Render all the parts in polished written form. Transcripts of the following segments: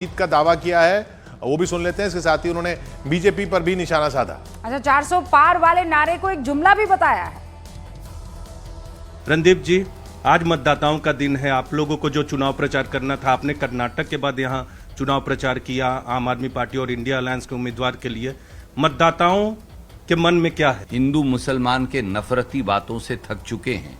जीत का दावा किया है, वो भी सुन लेते हैं। इसके साथ ही उन्होंने बीजेपी पर भी निशाना साधा। अच्छा, 400 पार वाले नारे को एक जुमला भी बताया है। रणदीप जी, आज मतदाताओं का दिन है। आप लोगों को जो चुनाव प्रचार करना था, आपने कर्नाटक के बाद यहाँ चुनाव प्रचार किया आम आदमी पार्टी और इंडिया अलायंस के उम्मीदवार के लिए। मतदाताओं के मन में क्या है? हिंदू मुसलमान के नफरती बातों से थक चुके हैं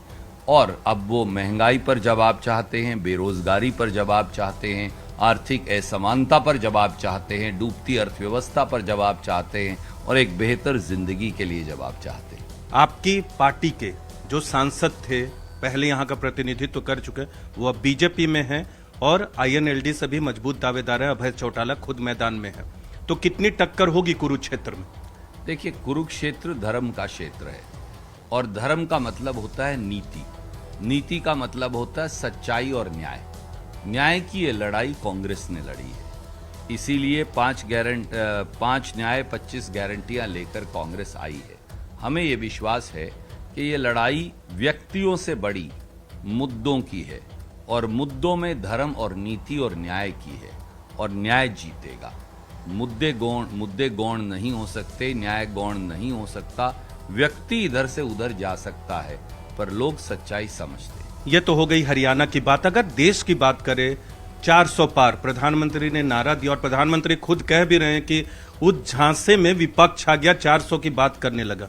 और अब वो महंगाई पर जवाब चाहते हैं, बेरोजगारी पर जवाब चाहते हैं, आर्थिक असमानता पर जवाब चाहते हैं, डूबती अर्थव्यवस्था पर जवाब चाहते हैं और एक बेहतर जिंदगी के लिए जवाब चाहते हैं। आपकी पार्टी के जो सांसद थे, पहले यहाँ का प्रतिनिधित्व कर चुके, वो अब बीजेपी में हैं और आईएनएलडी से भी मजबूत दावेदार है। अभय चौटाला खुद मैदान में है, तो कितनी टक्कर होगी कुरुक्षेत्र में? देखिए, कुरुक्षेत्र धर्म का क्षेत्र है और धर्म का मतलब होता है नीति, नीति का मतलब होता है सच्चाई और न्याय। न्याय की ये लड़ाई कांग्रेस ने लड़ी है, इसीलिए 5 न्याय 25 गारंटियां लेकर कांग्रेस आई है। हमें ये विश्वास है कि ये लड़ाई व्यक्तियों से बड़ी मुद्दों की है और मुद्दों में धर्म और नीति और न्याय की है और न्याय जीतेगा। मुद्दे गौण नहीं हो सकते, न्याय गौण नहीं हो सकता। व्यक्ति इधर से उधर जा सकता है पर लोग सच्चाई समझते हैं। ये तो हो गई हरियाणा की बात। अगर देश की बात करें, 400 पार प्रधानमंत्री ने नारा दिया और प्रधानमंत्री खुद कह भी रहे हैं कि उस झांसे में विपक्ष आ गया, 400 की बात करने लगा।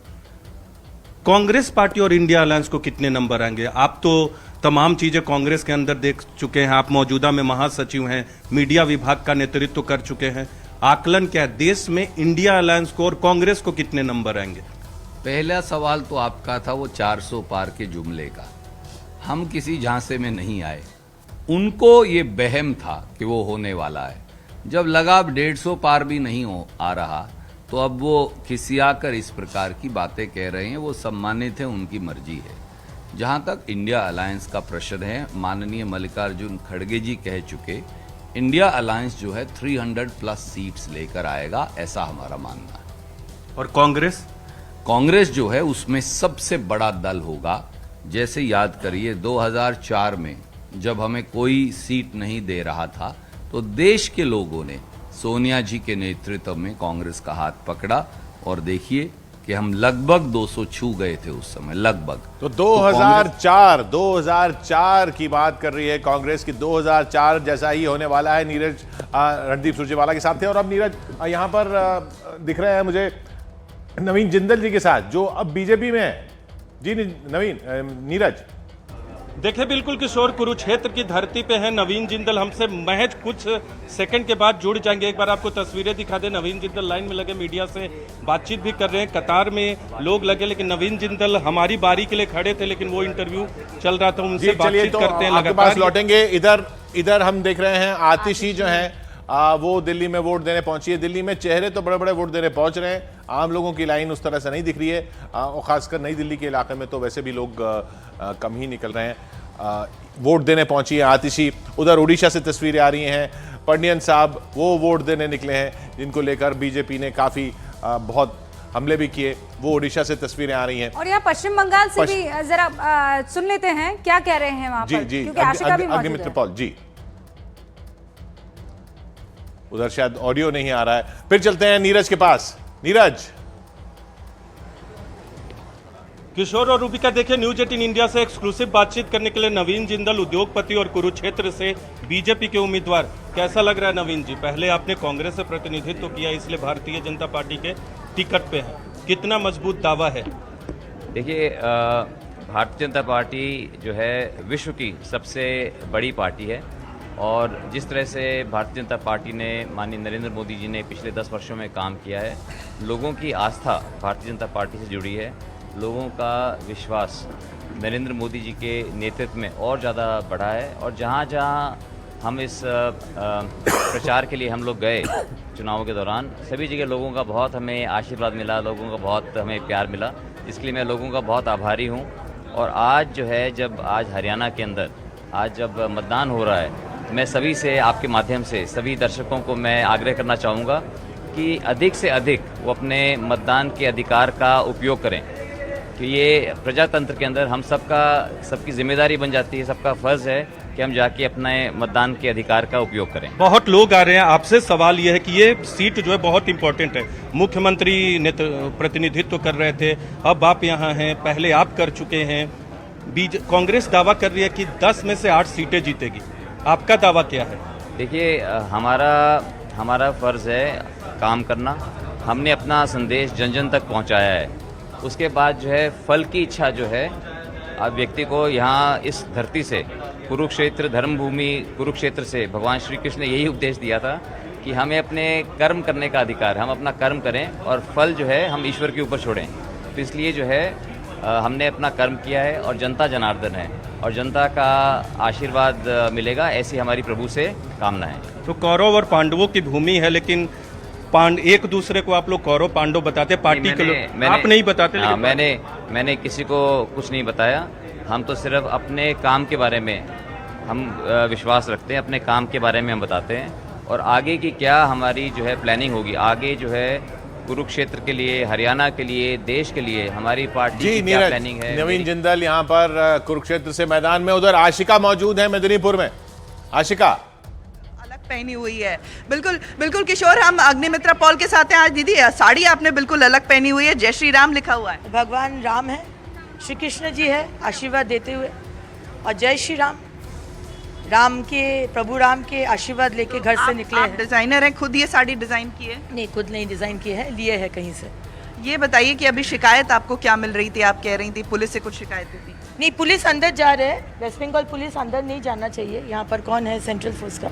कांग्रेस पार्टी और इंडिया अलायंस को कितने नंबर आएंगे? आप तो तमाम चीजें कांग्रेस के अंदर देख चुके हैं, आप मौजूदा में महासचिव हैं, मीडिया विभाग का नेतृत्व कर चुके हैं। आकलन क्या है, देश में इंडिया अलायंस को और कांग्रेस को कितने नंबर आएंगे? पहला सवाल तो आपका था वो 400 पार के जुमले का। हम किसी झांसे में नहीं आए, उनको ये वहम था कि वो होने वाला है। जब लगा अब 150 पार भी नहीं आ रहा, तो अब वो खिसियाकर इस प्रकार की बातें कह रहे हैं। वो सम्मानित है, उनकी मर्जी है। जहां तक इंडिया अलायंस का प्रश्न है, माननीय मल्लिकार्जुन खड़गे जी कह चुके, इंडिया अलायंस जो है 300+ सीट्स लेकर आएगा, ऐसा हमारा मानना है। और कांग्रेस जो है उसमें सबसे बड़ा दल होगा। जैसे याद करिए 2004 में जब हमें कोई सीट नहीं दे रहा था, तो देश के लोगों ने सोनिया जी के नेतृत्व में कांग्रेस का हाथ पकड़ा और देखिए कि हम लगभग 200 छू गए थे उस समय, लगभग। तो 2004 की बात कर रही है कांग्रेस की। 2004 जैसा ही होने वाला है। नीरज रणदीप सुरजेवाला के साथ थे और अब नीरज यहाँ पर दिख रहे हैं मुझे नवीन जिंदल जी के साथ, जो अब बीजेपी में है। जी नीरज। देखिए, बिल्कुल किशोर, कुरुक्षेत्र की धरती पे है नवीन जिंदल। हमसे महज कुछ सेकंड के बाद जुड़ जाएंगे। एक बार आपको तस्वीरें दिखा दे। नवीन जिंदल लाइन में लगे, मीडिया से बातचीत भी कर रहे हैं। कतार में लोग लगे, लेकिन नवीन जिंदल हमारी बारी के लिए खड़े थे, लेकिन वो इंटरव्यू चल रहा था, उनसे बातचीत करते हैं। आपके पास लौटेंगे। इधर हम देख रहे हैं आतिशी जो है वो दिल्ली में वोट देने पहुंची है। दिल्ली में चेहरे तो बड़े बड़े वोट देने पहुंच रहे हैं, आम लोगों की लाइन उस तरह से नहीं दिख रही है। और खासकर नई दिल्ली के इलाके में तो वैसे भी लोग कम ही निकल रहे हैं। वोट देने पहुंची है आतिशी। उधर उड़ीसा से तस्वीरें आ रही हैं। पंडियन साहब वो वोट देने निकले हैं, जिनको लेकर बीजेपी ने काफी बहुत हमले भी किए। वो उड़ीसा से तस्वीरें आ रही हैं। और यहाँ पश्चिम बंगाल से भी जरा सुन लेते हैं क्या कह रहे हैं वहां पर, क्योंकि आशिका भी मौजूद है। अग्निमित्र पॉल जी, उधर शायद ऑडियो नहीं आ रहा है। फिर चलते हैं नीरज के पास। नीरज। किशोर और रूबिका, देखिए न्यूज 18 इंडिया से एक्सक्लूसिव बातचीत करने के लिए नवीन जिंदल, उद्योगपति और कुरुक्षेत्र से बीजेपी के उम्मीदवार। कैसा लग रहा है नवीन जी? पहले आपने कांग्रेस से प्रतिनिधित्व किया, इसलिए भारतीय जनता पार्टी के टिकट पे है। कितना मजबूत दावा है? देखिए, भारतीय जनता पार्टी जो है विश्व की सबसे बड़ी पार्टी है और जिस तरह से भारतीय जनता पार्टी ने माननीय नरेंद्र मोदी जी ने पिछले 10 वर्षों में काम किया है, लोगों की आस्था भारतीय जनता पार्टी से जुड़ी है। लोगों का विश्वास नरेंद्र मोदी जी के नेतृत्व में और ज़्यादा बढ़ा है। और जहाँ जहाँ हम इस प्रचार के लिए हम लोग गए चुनावों के दौरान, सभी जगह लोगों का बहुत हमें आशीर्वाद मिला, लोगों का बहुत हमें प्यार मिला। इसके लिए मैं लोगों का बहुत आभारी हूँ। और आज जो है, जब आज हरियाणा के अंदर आज जब मतदान हो रहा है, मैं सभी से, आपके माध्यम से सभी दर्शकों को मैं आग्रह करना चाहूँगा कि अधिक से अधिक वो अपने मतदान के अधिकार का उपयोग करें। कि ये प्रजातंत्र के अंदर हम सबकी जिम्मेदारी बन जाती है, सबका फर्ज है कि हम जाके अपने मतदान के अधिकार का उपयोग करें। बहुत लोग आ रहे हैं, आपसे सवाल यह है कि ये सीट जो है बहुत इंपॉर्टेंट है। मुख्यमंत्री प्रतिनिधित्व कर रहे थे, अब आप यहाँ हैं, पहले आप कर चुके हैं। कांग्रेस दावा कर रही है कि 10 में से 8 सीटें जीतेगी, आपका दावा क्या है? देखिए, हमारा फ़र्ज़ है काम करना। हमने अपना संदेश जन जन तक पहुंचाया है। उसके बाद जो है फल की इच्छा जो है, अब व्यक्ति को यहाँ इस धरती से, कुरुक्षेत्र धर्मभूमि कुरुक्षेत्र से भगवान श्री कृष्ण ने यही उपदेश दिया था कि हमें अपने कर्म करने का अधिकार, हम अपना कर्म करें और फल जो है हम ईश्वर के ऊपर छोड़ें। तो इसलिए जो है हमने अपना कर्म किया है और जनता जनार्दन है और जनता का आशीर्वाद मिलेगा, ऐसी हमारी प्रभु से कामना है। तो कौरव और पांडवों की भूमि है, लेकिन एक दूसरे को आप लोग कौरव पांडव बताते, पार्टी के लोग आप नहीं बताते। हाँ, मैंने किसी को कुछ नहीं बताया। हम तो सिर्फ अपने काम के बारे में हम विश्वास रखते हैं, अपने काम के बारे में हम बताते हैं और आगे की क्या हमारी जो है प्लानिंग होगी, आगे जो है कुरुक्षेत्र के लिए, हरियाणा के लिए, देश के लिए हमारी पार्टी की क्या प्लानिंग है। नवीन जिंदल यहाँ पर कुरुक्षेत्र से मैदान में, उधर आशिका मौजूद है मेदिनीपुर में। आशिका पहनी हुई है, बिल्कुल बिल्कुल किशोर, हम अग्निमित्रा पॉल के साथ हैं। आज दीदी साड़ी आपने बिल्कुल अलग पहनी हुई है, जय श्री राम लिखा हुआ है। भगवान राम है, श्री कृष्ण जी है आशीर्वाद देते हुए, और जय श्री राम, राम के प्रभु राम के आशीर्वाद लेके घर से निकले हैं। डिजाइनर हैं, खुद ये साड़ी डिजाइन की है? नहीं, खुद नहीं डिजाइन की है, लिए है कहीं से। ये बताइए कि अभी शिकायत आपको क्या मिल रही थी? आप कह रही थी पुलिस से कुछ शिकायतें थी? नहीं, पुलिस अंदर जा रहे हैं, वेस्ट बंगाल पुलिस अंदर नहीं जाना चाहिए। यहाँ पर कौन है सेंट्रल फोर्स का?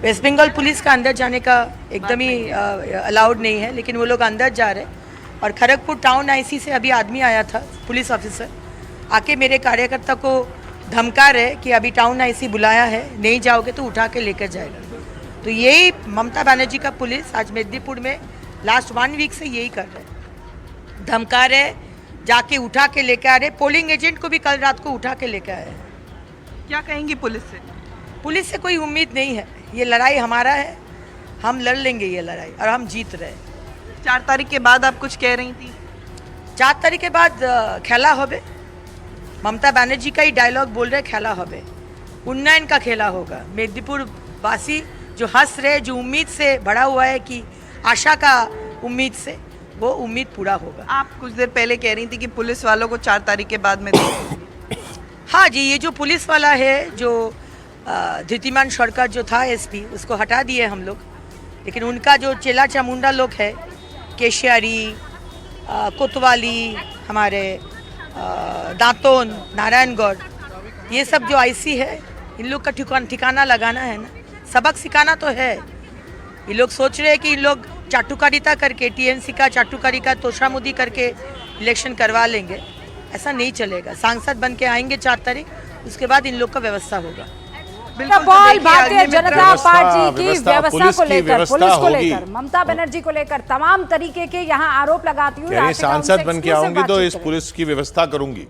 वेस्ट बंगाल पुलिस का अंदर जाने का एकदम ही अलाउड नहीं है, लेकिन वो लोग अंदर जा रहे हैं। और खड़गपुर टाउन आईसी से अभी आदमी आया था, पुलिस ऑफिसर, आके मेरे कार्यकर्ता को धमका रहे कि अभी टाउन आईसी बुलाया है, नहीं जाओगे तो उठा के लेकर जाएगा। तो यही ममता बनर्जी का पुलिस आज मेदिनीपुर में लास्ट 1 वीक से यही कर रहे हैं, धमका रहे, जाके उठा के लेकर आ रहे। पोलिंग एजेंट को भी कल रात को उठा के लेकर आए। क्या कहेंगी पुलिस से? पुलिस से कोई उम्मीद नहीं है, ये लड़ाई हमारा है, हम लड़ लेंगे ये लड़ाई और हम जीत रहे। 4 तारीख के बाद आप कुछ कह रही थी? 4 तारीख के बाद खेला होबे, ममता बनर्जी का ही डायलॉग बोल रहे, खेला होबे, उन्नयन का खेला होगा। मेदिनीपुर वासी जो हंस रहे, जो उम्मीद से बड़ा हुआ है कि आशा का उम्मीद से, वो उम्मीद पूरा होगा। आप कुछ देर पहले कह रही थी कि पुलिस वालों को 4 तारीख के बाद में हाँ जी, ये जो पुलिस वाला है, जो धृतिमान सरकार जो था एसपी, उसको हटा दिए हम लोग, लेकिन उनका जो चेला चामुंडा लोग है, केशियारी, कोतवाली, हमारे दांतोन, नारायणगढ़, ये सब जो आईसी है, इन लोग का ठिकाना लगाना है ना, सबक सिखाना तो है। ये लोग सोच रहे हैं कि इन लोग चाटुकारिता करके, टीएमसी का चाटुकारी का तोशामुदी करके इलेक्शन करवा लेंगे, ऐसा नहीं चलेगा। सांसद बन के आएंगे 4 तारीख, उसके बाद इन लोग का व्यवस्था होगा। पॉल, भारतीय जनता पार्टी की व्यवस्था को लेकर, पुलिस को लेकर, ममता बनर्जी को लेकर तमाम तरीके के यहाँ आरोप लगाती हूँ। सांसद बन के आऊंगी तो इस पुलिस की व्यवस्था करूंगी,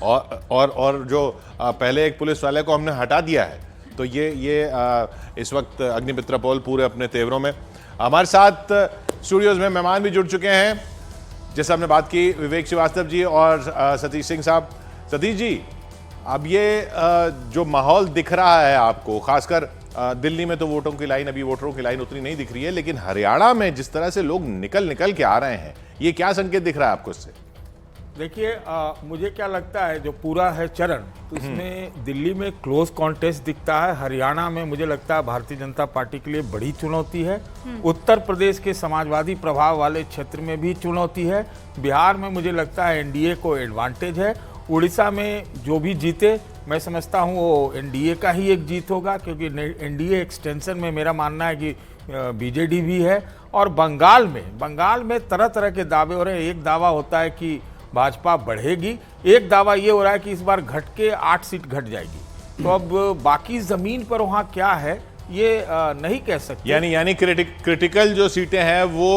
और जो पहले एक पुलिस वाले को हमने हटा दिया है, तो ये इस वक्त अग्निमित्रा पॉल पूरे अपने तेवरों में। हमारे साथ स्टूडियोज में मेहमान भी जुड़ चुके हैं, जैसे हमने बात की, विवेक श्रीवास्तव जी और सतीश सिंह साहब। सतीश जी, अब ये जो माहौल दिख रहा है आपको, खासकर दिल्ली में तो वोटरों की लाइन उतनी नहीं दिख रही है, लेकिन हरियाणा में जिस तरह से लोग निकल के आ रहे हैं, ये क्या संकेत दिख रहा है आपको इससे? देखिए, मुझे क्या लगता है, जो पूरा है चरण, तो इसमें दिल्ली में क्लोज कॉन्टेस्ट दिखता है। हरियाणा में मुझे लगता है भारतीय जनता पार्टी के लिए बड़ी चुनौती है। उत्तर प्रदेश के समाजवादी प्रभाव वाले क्षेत्र में भी चुनौती है। बिहार में मुझे लगता है एनडीए को एडवांटेज है। उड़ीसा में जो भी जीते, मैं समझता हूँ वो एनडीए का ही एक जीत होगा, क्योंकि एनडीए एक्सटेंशन में मेरा मानना है कि बीजेडी भी है। और बंगाल में तरह तरह के दावे हो रहे हैं। एक दावा होता है कि भाजपा बढ़ेगी, एक दावा ये हो रहा है कि इस बार घट के 8 सीट घट जाएगी। तो अब बाकी जमीन पर वहाँ क्या है ये नहीं कह सकते। यानी क्रिटिकल जो सीटें हैं वो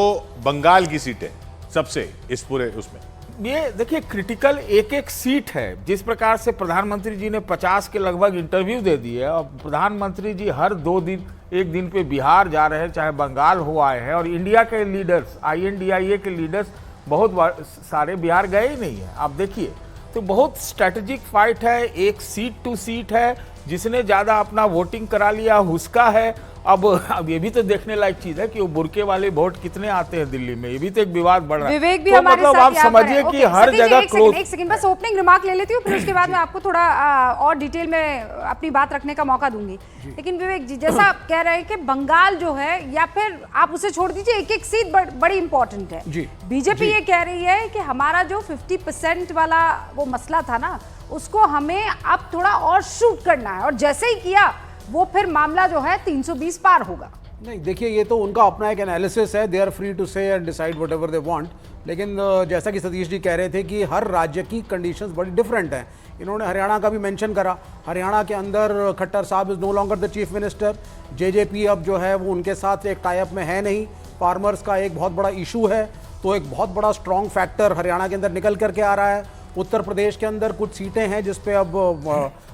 बंगाल की सीटें सबसे इस पूरे उसमें। ये देखिए, क्रिटिकल एक सीट है। जिस प्रकार से प्रधानमंत्री जी ने 50 के लगभग इंटरव्यू दे दिए, और प्रधानमंत्री जी हर 2 दिन 1 दिन पे बिहार जा रहे हैं, चाहे बंगाल हो आए हैं, और इंडिया के लीडर्स, INDIA के लीडर्स बहुत सारे बिहार गए ही नहीं है। आप देखिए, तो बहुत स्ट्रेटेजिक फाइट है, एक सीट टू सीट है। जिसने ज्यादा अपना वोटिंग करा लिया उसका है। अब ये भी तो देखने लायक चीज है कि वो बुरके वाले वोट कितने आते हैं दिल्ली में, ये भी तो एक विवाद बढ़ रहा है। विवेक भी तो हमारे मतलब साथ आप यहाँ पर समझिए है। कि ओके, हर सतीश जी, जगह क्लोज। एक सेकंड बस ओपनिंग रिमार्क ले लेती हूँ, फिर उसके बाद मैं आपको थोड़ा और डिटेल में अपनी बात रखने का मौका दूंगी। लेकिन विवेक जी, जैसा आप कह रहे हैं कि बंगाल जो है, या फिर आप उसे छोड़ दीजिए, एक एक सीट बड़ी इंपॉर्टेंट है। बीजेपी ये कह रही है कि हमारा जो 50% वाला वो मसला था ना, उसको हमें अब थोड़ा और शूट करना है, और जैसे ही किया वो फिर मामला जो है 320 पार होगा। नहीं, देखिए, ये तो उनका अपना एक एनालिसिस है, दे आर फ्री टू से and decide what ever they want. लेकिन जैसा कि सतीश जी कह रहे थे कि हर राज्य की कंडीशंस बड़ी डिफरेंट हैं। इन्होंने हरियाणा का भी मेंशन करा। हरियाणा के अंदर खट्टर साहब is no longer the chief minister. JJP अब जो है वो उनके साथ एक टाई अप में है नहीं। फार्मर्स का एक बहुत बड़ा इशू है, तो एक बहुत बड़ा स्ट्रॉन्ग फैक्टर हरियाणा के अंदर निकल करके आ रहा है। उत्तर प्रदेश के अंदर कुछ सीटें हैं जिसपे अब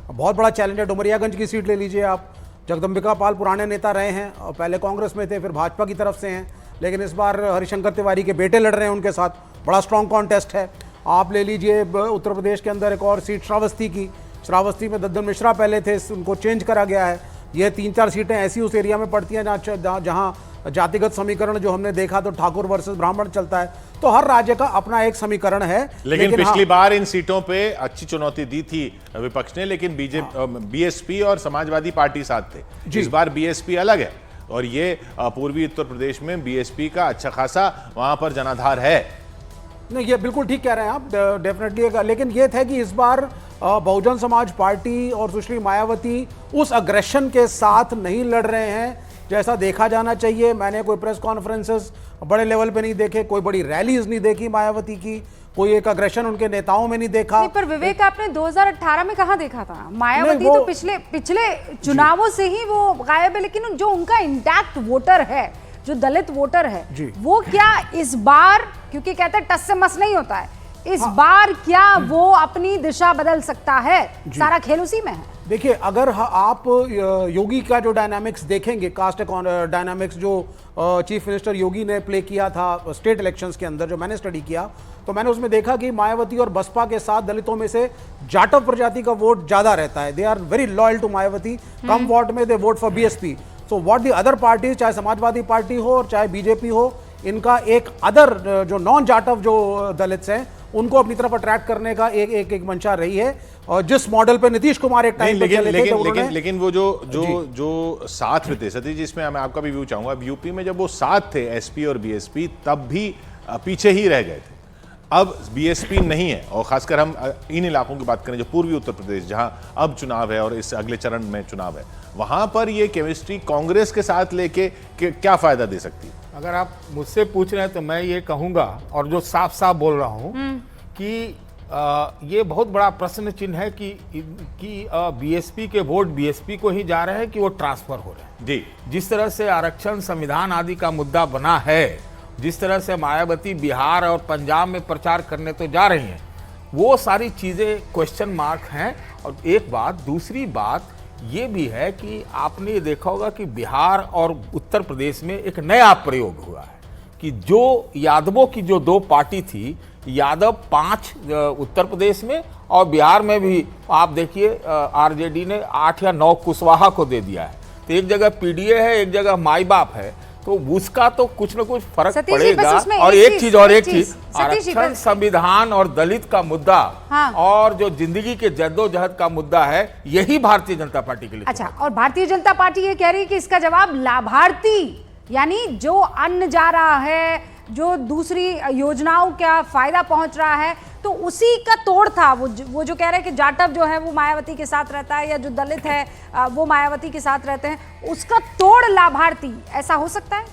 बहुत बड़ा चैलेंज है। डुमरियागंज की सीट ले लीजिए आप। जगदम्बिका पाल पुराने नेता रहे हैं, और पहले कांग्रेस में थे, फिर भाजपा की तरफ से हैं, लेकिन इस बार हरिशंकर तिवारी के बेटे लड़ रहे हैं उनके साथ। बड़ा स्ट्रॉन्ग कॉन्टेस्ट है। आप ले लीजिए उत्तर प्रदेश के अंदर एक और सीट श्रावस्ती की। श्रावस्ती में दद्दन मिश्रा पहले थे, उनको चेंज करा गया है। ये 3-4 सीटें ऐसी उस एरिया में पड़ती हैं जहाँ जातिगत समीकरण जो हमने देखा तो ठाकुर वर्सेस ब्राह्मण चलता है। तो हर राज्य का अपना एक समीकरण है। लेकिन पिछली बार इन सीटों पे अच्छी चुनौती दी थी विपक्ष ने, लेकिन बीएसपी और समाजवादी पार्टी साथ थे। इस बार बीएसपी अलग है, और ये पूर्वी उत्तर प्रदेश में बीएसपी का अच्छा खासा वहां पर जनाधार है। नहीं, ये बिल्कुल ठीक कह रहे हैं आप, डेफिनेटली। लेकिन ये था कि इस बार बहुजन समाज पार्टी और सुश्री मायावती उस अग्रेशन के साथ नहीं लड़ रहे हैं जैसा देखा जाना चाहिए। मैंने कोई प्रेस कॉन्फ्रेंसेस बड़े लेवल पे नहीं देखे, कोई बड़ी रैलीज नहीं देखी मायावती की, कोई एक अग्रेशन उनके नेताओं में नहीं देखा। नहीं, पर विवेक, आपने 2018 में कहाँ देखा था? मायावती तो पिछले चुनावों से ही वो गायब है, लेकिन जो उनका इंटैक्ट वोटर है, जो दलित वोटर है, वो क्या इस बार, क्योंकि कहते हैं टस से मस नहीं होता है, इस बार क्या वो अपनी दिशा बदल सकता है? सारा खेल उसी में है। देखिए, अगर आप योगी का जो डायनामिक्स देखेंगे, कास्ट डायनामिक्स जो चीफ मिनिस्टर योगी ने प्ले किया था स्टेट इलेक्शंस के अंदर, जो मैंने स्टडी किया, तो मैंने उसमें देखा कि मायावती और बसपा के साथ दलितों में से जाटव प्रजाति का वोट ज्यादा रहता है। They are very loyal to Mayawati. कम वोट में they vote for BSP. So what the other party, चाहे समाजवादी पार्टी हो और चाहे बीजेपी हो, इनका एक अदर जो नॉन जाटव जो दलित्स हैं उनको अपनी तरफ अट्रैक्ट करने का एक मंशा रही है। और जिस मॉडल पे नीतीश कुमार एक टाइम पे चले थे, तो उन्होंने लेकिन वो जो साथ में थे, सतीश जी, इसमें मैं आपका भी व्यू चाहूंगा। अब यूपी में जब वो साथ थे एसपी और बीएसपी, तब भी पीछे ही रह गए थे। अब बीएसपी नहीं है, और खासकर हम इन इलाकों की बात करें जो पूर्वी उत्तर प्रदेश, जहां अब चुनाव है और इस अगले चरण में चुनाव है, वहां पर ये केमिस्ट्री कांग्रेस के साथ लेके क्या फायदा दे सकती है? अगर आप मुझसे पूछ रहे हैं तो मैं ये कहूंगा, और जो साफ साफ बोल रहा हूं, कि ये बहुत बड़ा प्रश्न चिन्ह है कि बीएसपी के वोट बीएसपी को ही जा रहे हैं कि वो ट्रांसफर हो रहे हैं। जी, जिस तरह से आरक्षण, संविधान आदि का मुद्दा बना है, जिस तरह से मायावती बिहार और पंजाब में प्रचार करने तो जा रही हैं, वो सारी चीजें क्वेश्चन मार्क हैं। और एक बात, दूसरी बात ये भी है कि आपने ये देखा होगा कि बिहार और उत्तर प्रदेश में एक नया प्रयोग हुआ है कि जो यादवों की जो 2 पार्टी थी, यादव 5 उत्तर प्रदेश में, और बिहार में भी आप देखिए आरजेडी ने 8 या 9 कुशवाहा को दे दिया है। तो एक जगह पीडीए है, एक जगह माई बाप है, तो उसका तो कुछ न कुछ फर्क पड़ेगा। और एक चीज आरक्षण, संविधान और दलित का मुद्दा, और जो जिंदगी के जद्दोजहद का मुद्दा है, यही भारतीय जनता पार्टी के लिए। अच्छा, और भारतीय जनता पार्टी ये कह रही है कि इसका जवाब लाभार्थी, यानी जो अन्न जा रहा है, जो दूसरी योजनाओं का फायदा पहुंच रहा है, तो उसी का तोड़ था। वो जो कह रहे हैं कि जाटव जो है वो मायावती के साथ रहता है, या जो दलित है वो मायावती के साथ रहते हैं, उसका तोड़ लाभार्थी, ऐसा हो सकता है?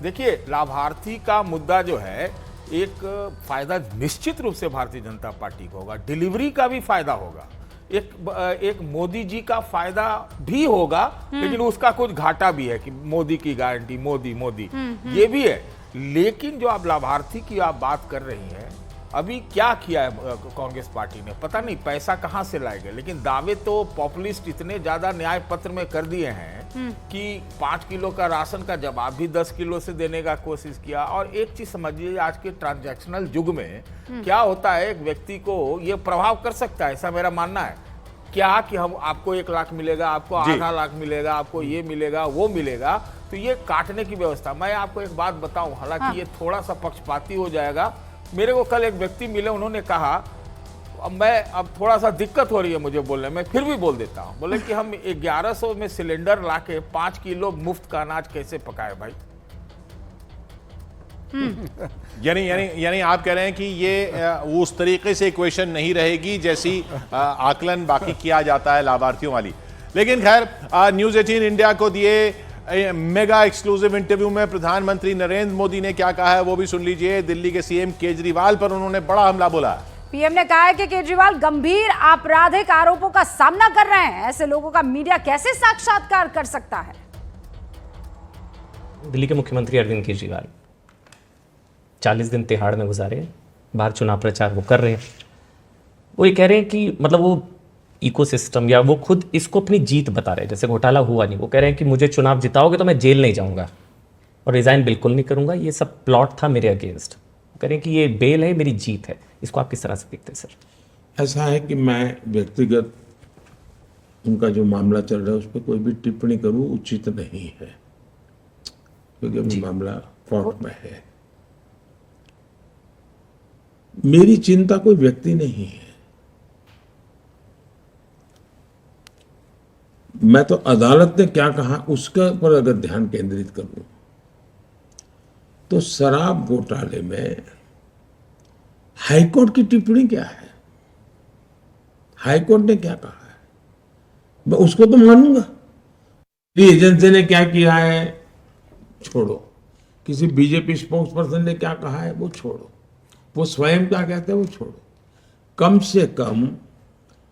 देखिए, लाभार्थी का मुद्दा जो है, एक फायदा निश्चित रूप से भारतीय जनता पार्टी को होगा, डिलीवरी का भी फायदा होगा, एक मोदी जी का फायदा भी होगा, लेकिन उसका कुछ घाटा भी है कि मोदी की गारंटी, मोदी ये भी है। लेकिन जो आप लाभार्थी की आप बात कर रही हैं, अभी क्या किया है कांग्रेस पार्टी ने, पता नहीं पैसा कहां से लाएगा, लेकिन दावे तो पॉपुलिस्ट इतने ज्यादा न्याय पत्र में कर दिए हैं कि 5 किलो का राशन का जवाब भी 10 किलो से देने का कोशिश किया। और एक चीज समझिए, आज के ट्रांजैक्शनल युग में क्या होता है, एक व्यक्ति को ये प्रभाव कर सकता है, ऐसा मेरा मानना है। क्या कि हम आपको 1 लाख मिलेगा, आपको जी। आधा लाख मिलेगा, आपको ये मिलेगा वो मिलेगा, तो ये काटने की व्यवस्था। मैं आपको एक बात बताऊं, हालांकि ये थोड़ा सा पक्षपाती हो जाएगा। मेरे को कल एक व्यक्ति मिले, उन्होंने कहा अब थोड़ा सा दिक्कत हो रही है मुझे बोलने में, फिर भी बोल देता हूं। बोले कि हम 1100 में सिलेंडर लाके 5 किलो मुफ्त का अनाज कैसे पकाए भाई। यानी आप कह रहे हैं कि ये वो उस तरीके से इक्वेशन नहीं रहेगी जैसी आकलन बाकी किया जाता है लाभार्थियों वाली। लेकिन खैर, न्यूज़ 18 इंडिया को दिए मेगा एक्सक्लूसिव इंटरव्यू में प्रधानमंत्री नरेंद्र मोदी ने क्या कहा है वो भी सुन लीजिए। दिल्ली के सीएम केजरीवाल पर उन्होंने बड़ा हमला बोला। पीएम ने कहा है कि केजरीवाल गंभीर आपराधिक आरोपों का सामना कर रहे हैं, ऐसे लोगों का मीडिया कैसे साक्षात्कार कर सकता है। दिल्ली के मुख्यमंत्री अरविंद केजरीवाल 40 दिन तिहाड़ में गुजारे, बाहर चुनाव प्रचार वो कर रहे हैं। वो ये कह रहे हैं कि मतलब वो इकोसिस्टम या वो खुद इसको अपनी जीत बता रहे हैं, जैसे घोटाला हुआ नहीं। वो कह रहे हैं कि मुझे चुनाव जिताओगे तो मैं जेल नहीं जाऊंगा और रिजाइन बिल्कुल नहीं करूंगा, ये सब प्लॉट था मेरे अगेंस्ट। वो कह रहे हैं कि ये बेल है, मेरी जीत है। इसको आप किस तरह से देखते हैं सर? ऐसा है कि मैं व्यक्तिगत उनका जो मामला चल रहा है उस पर कोई भी टिप्पणी करूं उचित नहीं है, क्योंकि मामला कोर्ट में है। मेरी चिंता कोई व्यक्ति नहीं है, मैं तो अदालत ने क्या कहा उसके पर अगर ध्यान केंद्रित करूं तो शराब घोटाले में हाईकोर्ट की टिप्पणी क्या है, हाईकोर्ट ने क्या कहा है, मैं उसको तो मानूंगा। एजेंसी ने क्या किया है छोड़ो, किसी बीजेपी स्पोक्स पर्सन ने क्या कहा है वो छोड़ो, वो स्वयं क्या कहते हैं वो छोड़ो। कम से कम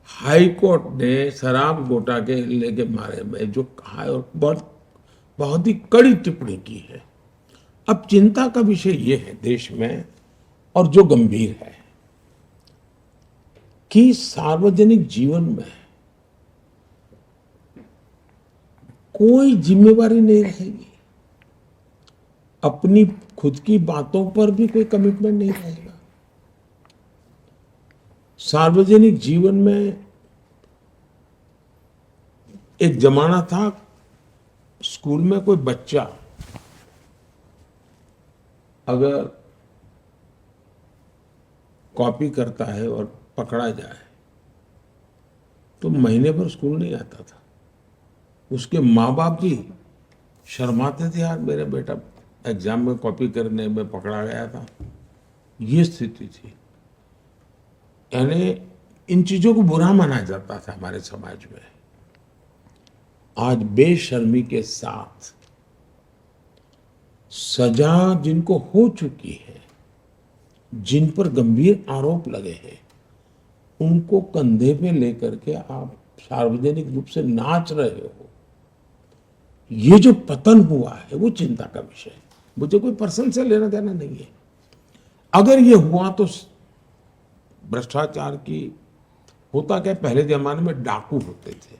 हाई कोर्ट ने शराब घोटाले के बारे में जो कहा है और बहुत ही कड़ी टिप्पणी की है। अब चिंता का विषय ये है देश में और जो गंभीर है कि सार्वजनिक जीवन में कोई जिम्मेवारी नहीं रहेगी, अपनी खुद की बातों पर भी कोई कमिटमेंट नहीं रहेगा। सार्वजनिक जीवन में एक जमाना था, स्कूल में कोई बच्चा अगर कॉपी करता है और पकड़ा जाए तो महीने भर स्कूल नहीं आता था। उसके माँ बाप भी शर्माते थे, यार मेरा बेटा एग्जाम में कॉपी करने में पकड़ा गया था। ये स्थिति थी, यानी इन चीजों को बुरा माना जाता था हमारे समाज में। आज बेशर्मी के साथ सजा जिनको हो चुकी है, जिन पर गंभीर आरोप लगे हैं, उनको कंधे पे लेकर के आप सार्वजनिक रूप से नाच रहे हो। ये जो पतन हुआ है वो चिंता का विषय है। मुझे कोई पर्सन से लेना देना नहीं है। अगर ये हुआ तो भ्रष्टाचार की होता क्या, पहले जमाने में डाकू होते थे,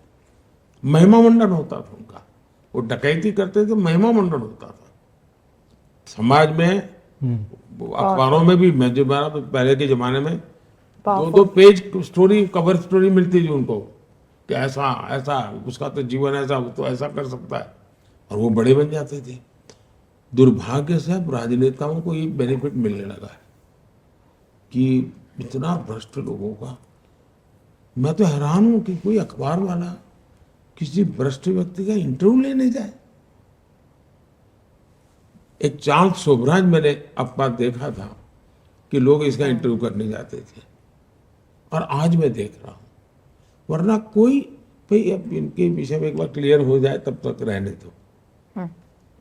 महिमा मंडन होता था उनका, वो डकैती करते थे, महिमा मंडन होता था। समाज में अखबारों में भी मैं जो पहले के जमाने में 2-2 पेज स्टोरी, कवर स्टोरी मिलती थी उनको कि ऐसा ऐसा उसका तो जीवन ऐसा, तो ऐसा कर सकता है, और वो बड़े बन जाते थे। दुर्भाग्य से अब राजनेताओं को ये बेनिफिट मिलने लगा है कि इतना भ्रष्ट लोगों का। मैं तो हैरान हूं कि कोई अखबार वाला किसी भ्रष्ट व्यक्ति का इंटरव्यू लेने जाए। एक चार्ल्स शोभराज मैंने अपना देखा था कि लोग इसका इंटरव्यू करने जाते थे, और आज मैं देख रहा हूं। वरना कोई भाई अब इनके विषय में एक बार क्लियर हो जाए तब तक रहने दो।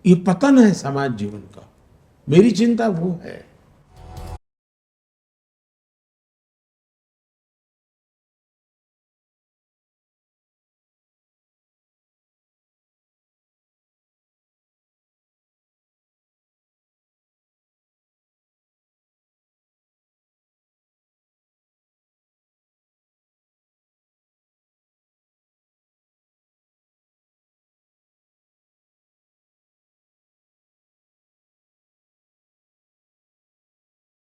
ये पतन है समाज जीवन का, मेरी चिंता वो है।